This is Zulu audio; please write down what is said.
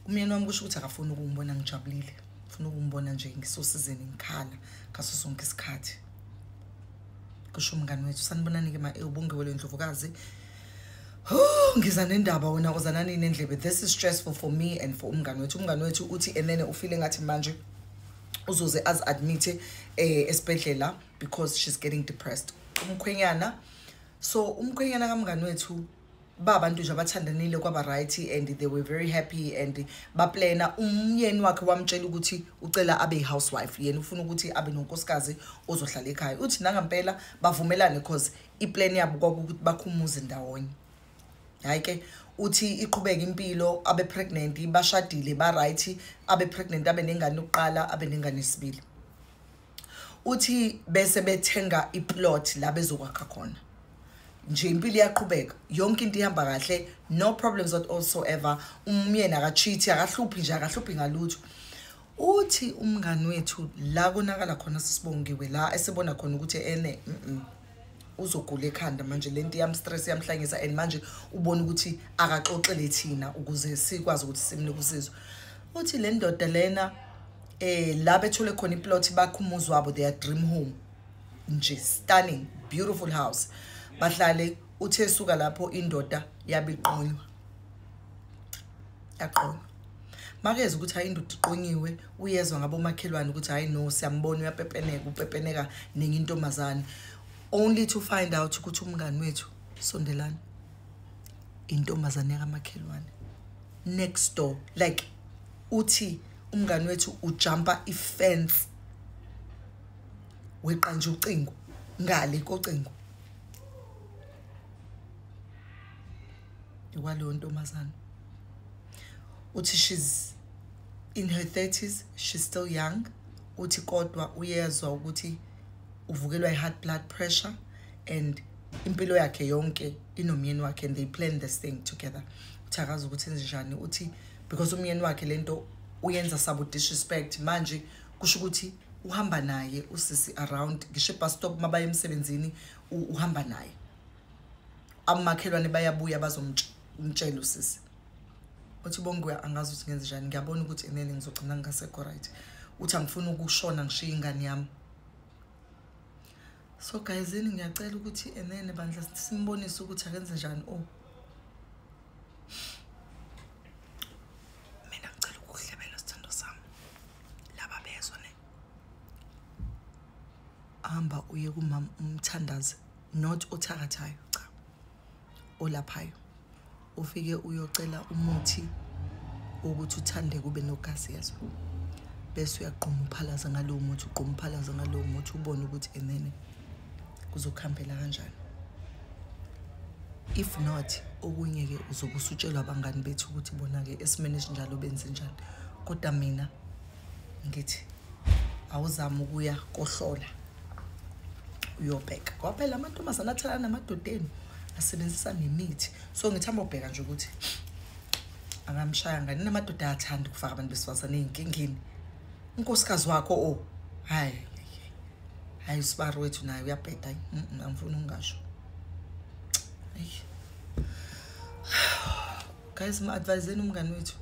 umyeni wami kusho ukuthi akafuni ukungibona ngijabulile, ufuna ukungibona nje ngisosizeni ngikhala ngaso sonke isikhathi. Kusho umngani wethu, sanibonani ke ubungewele Ndlovukazi. Ngiza nendaba wena uzanani nendlebe. This is stressful for me and for umngani wethu. Umngani wethu uthi enene ufile ngathi manje uzoze az admit esibhedlela because she's getting depressed. Umkhwenyana kamngani wethu babantu nje abathandanile kwaba right and they were very happy and baplana. Umyeni wakhe wamtshela ukuthi ucela abe housewife, yena ufuna ukuthi abe nonkosikazi ozohlala ekhaya. Uthi nangampela bavumelane because iplan yabo kwakuthi bakhumuze ndawonye. Hayi ke uthi iqhubeka impilo, abe pregnant, bashadile ba right, abe pregnant, abe nengane yokuqala, abe nengane yesibili. Uthi bese bethenga iplot la bezokwakha khona. Nje impilo iyaqhubeka, yonke into ihamba kahle, no problems whatsoever. Umyeni akacheat, akahluphi nje, akahluphi ngalutho. Uthi umngani wethu la konakala khona sisibongiwe la esebona khona ukuthi ene uzogula ekhanda manje lento yam stress yamhlangisa and manje ubona ukuthi akaxoxele thina ukuze sikwazi ukuthi simnike usizo. Uthi le ndoda lena la bethole khona iplot bakhumuzi wabo, their dream home, nje stunning beautiful house, bahlale. Uthe suka lapho indoda yabiqonywa, yaqonywa. Makeze ukuthi hayi indoda iqonyiwe, uyezwa ngabo makhelwane ukuthi hayi no siyambona uyapepeneka, upepeneka nengintomazana, only to find out ukuthi umngani wethu sondelana intombazane yakamakhelwane next door. Like uthi umngani wethu ujumpa ifence weqa nje ucingo ngale kocingo ikwalo ntombazane. Uthi she's in her 30s, she's still young. Uthi kodwa uyezwa ukuthi uvukelwa high blood pressure and impilo yakhe yonke inomyeni wakhe and they plan this thing together. Uthi akazi ukuthi njani. Uthi because umyeni wakhe lento uyenza sabo disrespect, manje kusho ukuthi uhamba naye usisi around ngisho bus stop mabaye emsebenzini uhamba naye. Amakhelwane bayabuya bazomtshela usisi. Uthi Bongiwe angazi ukuthi ngenze njani, ngiyabona ukuthi enene ngizogcina ngingasekho right. Uthi angifuni ukushona ngishiya ingane yami. So guys, ngiyacela ukuthi enene bandla simbonise ukuthi akenze njani. Mina ngicela ukuhlebela sithando sami laba bezwe ne. Hamba uye kumama umthandaze, not othakathayo, cha, olaphayo. Ufike uyocela umuthi ukuthi uthande kube nogazi yazo, bese uyaqhuma uphalaza ngalowo muthi, uqhuma uphalaza ngalowo muthi, ubone ukuthi enene kuzokhambela kanjani. If not, okunye ke uzobusutshelwa abangani bethu ukuthi bona ke esimene esinjalo benze njani. Kodwa mina ngithi awuzama ukuya kohlola uyobheka. Kwaphela amantombazana athala namadodeni asebenzisa nemithi. So ngithamba ubheka nje ukuthi angamshaya ngani namadoda ayathanda ukufaka abantu besifazane ezinkingeni. Unkosikazi wakho hayi usibari wethu naye uyabheda. Angifuni ungasho. Guys, ma adviseni umngani wethu